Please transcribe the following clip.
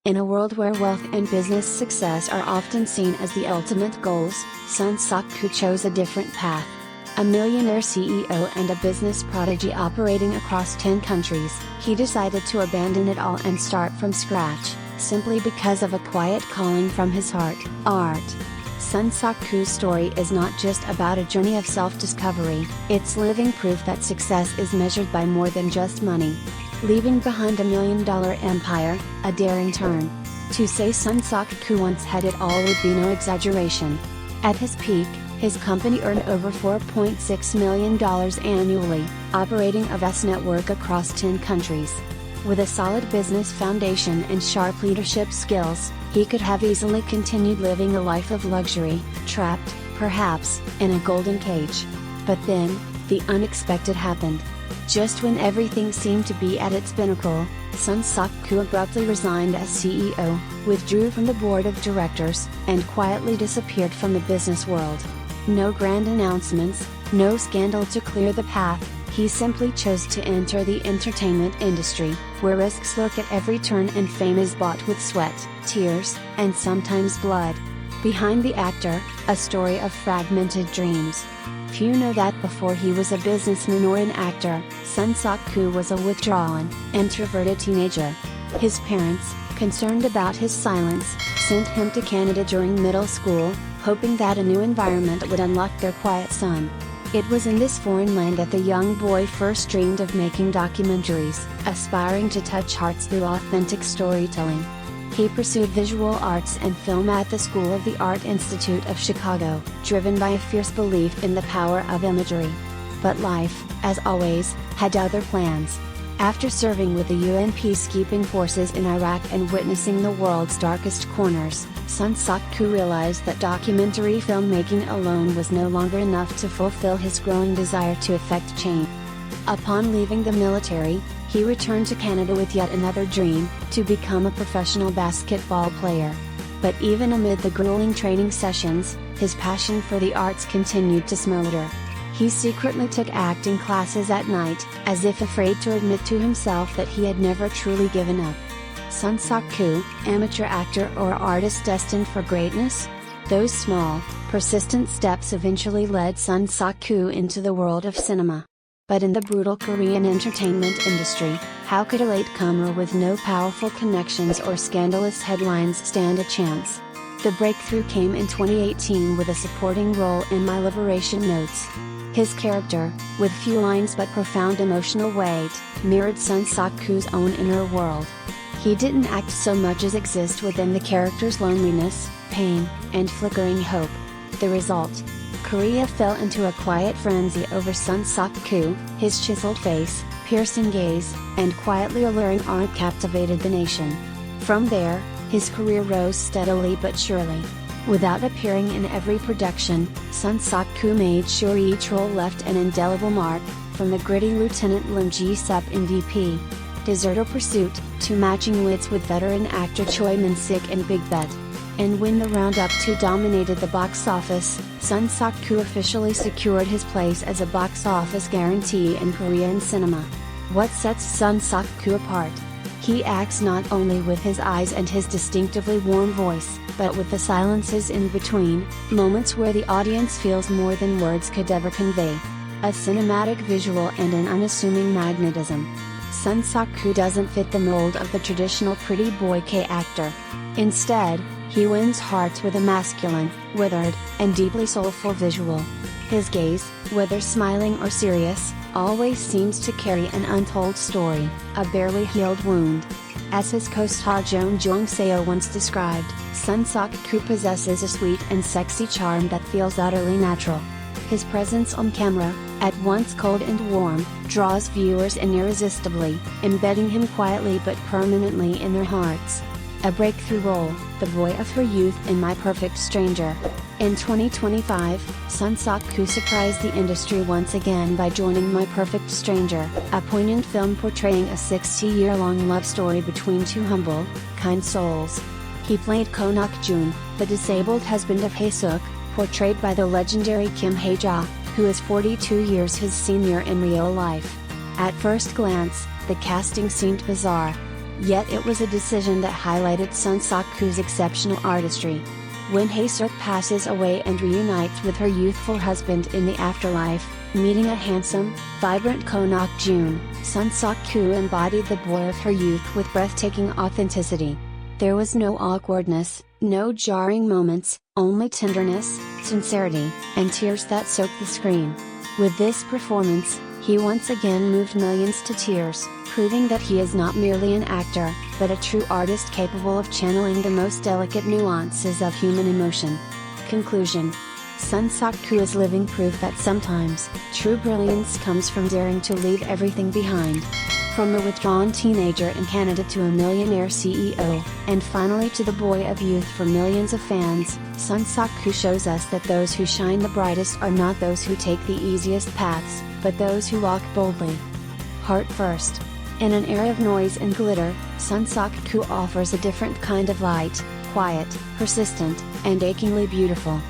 In a world where wealth and business success are often seen as the ultimate goals, Son Seok Koo chose a different path. A millionaire CEO and a business prodigy operating across 10 countries, he decided to abandon it all and start from scratch, simply because of a quiet calling from his heart: art. Son Seok Koo's story is not just about a journey of self-discovery, it's living proof that success is measured by more than just money. Leaving behind $1 million empire, a daring turn. To say Son Seok Koo once had it all would be no exaggeration. At his peak, his company earned over $4.6 million annually, operating a vast network across 10 countries. With a solid business foundation and sharp leadership skills, he could have easily continued living a life of luxury, trapped, perhaps, in a golden cage. But then, the unexpected happened. Just when everything seemed to be at its pinnacle, Son Seok Koo abruptly resigned as CEO, withdrew from the board of directors, and quietly disappeared from the business world. No grand announcements, no scandal to clear the path, he simply chose to enter the entertainment industry, where risks lurk at every turn and fame is bought with sweat, tears, and sometimes blood. Behind the actor, a story of fragmented dreams. Few know that before he was a businessman or an actor, Son Seok Koo was a withdrawn, introverted teenager. His parents, concerned about his silence, sent him to Canada during middle school, hoping that a new environment would unlock their quiet son. It was in this foreign land that the young boy first dreamed of making documentaries, aspiring to touch hearts through authentic storytelling. He pursued visual arts and film at the School of the Art Institute of Chicago, driven by a fierce belief in the power of imagery. But life, as always, had other plans. After serving with the UN peacekeeping forces in Iraq and witnessing the world's darkest corners, Son Seok Koo realized that documentary filmmaking alone was no longer enough to fulfill his growing desire to effect change. Upon leaving the military, he returned to Canada with yet another dream: to become a professional basketball player. But even amid the grueling training sessions, his passion for the arts continued to smolder. He secretly took acting classes at night, as if afraid to admit to himself that he had never truly given up. Son Seok Koo, amateur actor or artist destined for greatness? Those small, persistent steps eventually led Son Seok Koo into the world of cinema. But in the brutal Korean entertainment industry, how could a latecomer with no powerful connections or scandalous headlines stand a chance? The breakthrough came in 2018 with a supporting role in My Liberation Notes. His character, with few lines but profound emotional weight, mirrored Son Seok Koo's own inner world. He didn't act so much as exist within the character's loneliness, pain, and flickering hope. The result? Korea fell into a quiet frenzy over Son Seok Koo. His chiseled face, piercing gaze, and quietly alluring art captivated the nation. From there, his career rose steadily but surely. Without appearing in every production, Son Seok Koo made sure each role left an indelible mark, from the gritty Lieutenant Lim Ji-sup in DP, Deserter Pursuit, to matching wits with veteran actor Choi Min-sik in Big Bet. And when the Roundup 2 dominated the box office, Son Seok Koo officially secured his place as a box office guarantee in Korean cinema. What sets Son Seok Koo apart? He acts not only with his eyes and his distinctively warm voice, but with the silences in between, moments where the audience feels more than words could ever convey. A cinematic visual and an unassuming magnetism. Son Seok Koo doesn't fit the mold of the traditional pretty boy K-actor. Instead, he wins hearts with a masculine, withered, and deeply soulful visual. His gaze, whether smiling or serious, always seems to carry an untold story, a barely healed wound. As his co-star Jeon Jong-seo once described, Son Seok Koo possesses a sweet and sexy charm that feels utterly natural. His presence on camera, at once cold and warm, draws viewers in irresistibly, embedding him quietly but permanently in their hearts. A breakthrough role, the boy of her youth in My Perfect Stranger. In 2025, Son Seok Koo surprised the industry once again by joining My Perfect Stranger, a poignant film portraying a 60-year-long love story between two humble, kind souls. He played Ko Nok-jun, the disabled husband of Hae-suk, portrayed by the legendary Kim Hae-ja, who is 42 years his senior in real life. At first glance, the casting seemed bizarre. Yet it was a decision that highlighted Son Seok Koo's exceptional artistry. When Hae-seok passes away and reunites with her youthful husband in the afterlife, meeting a handsome, vibrant Ko Nok-jun, Son Seok Koo embodied the boy of her youth with breathtaking authenticity. There was no awkwardness, no jarring moments, only tenderness, sincerity, and tears that soaked the screen. With this performance, he once again moved millions to tears, proving that he is not merely an actor, but a true artist capable of channeling the most delicate nuances of human emotion. Conclusion: Son Seok Koo is living proof that sometimes, true brilliance comes from daring to leave everything behind. From a withdrawn teenager in Canada to a millionaire CEO, and finally to the boy of youth for millions of fans, Son Seok Koo shows us that those who shine the brightest are not those who take the easiest paths, but those who walk boldly. Heart first. In an era of noise and glitter, Son Seok Koo offers a different kind of light, quiet, persistent, and achingly beautiful.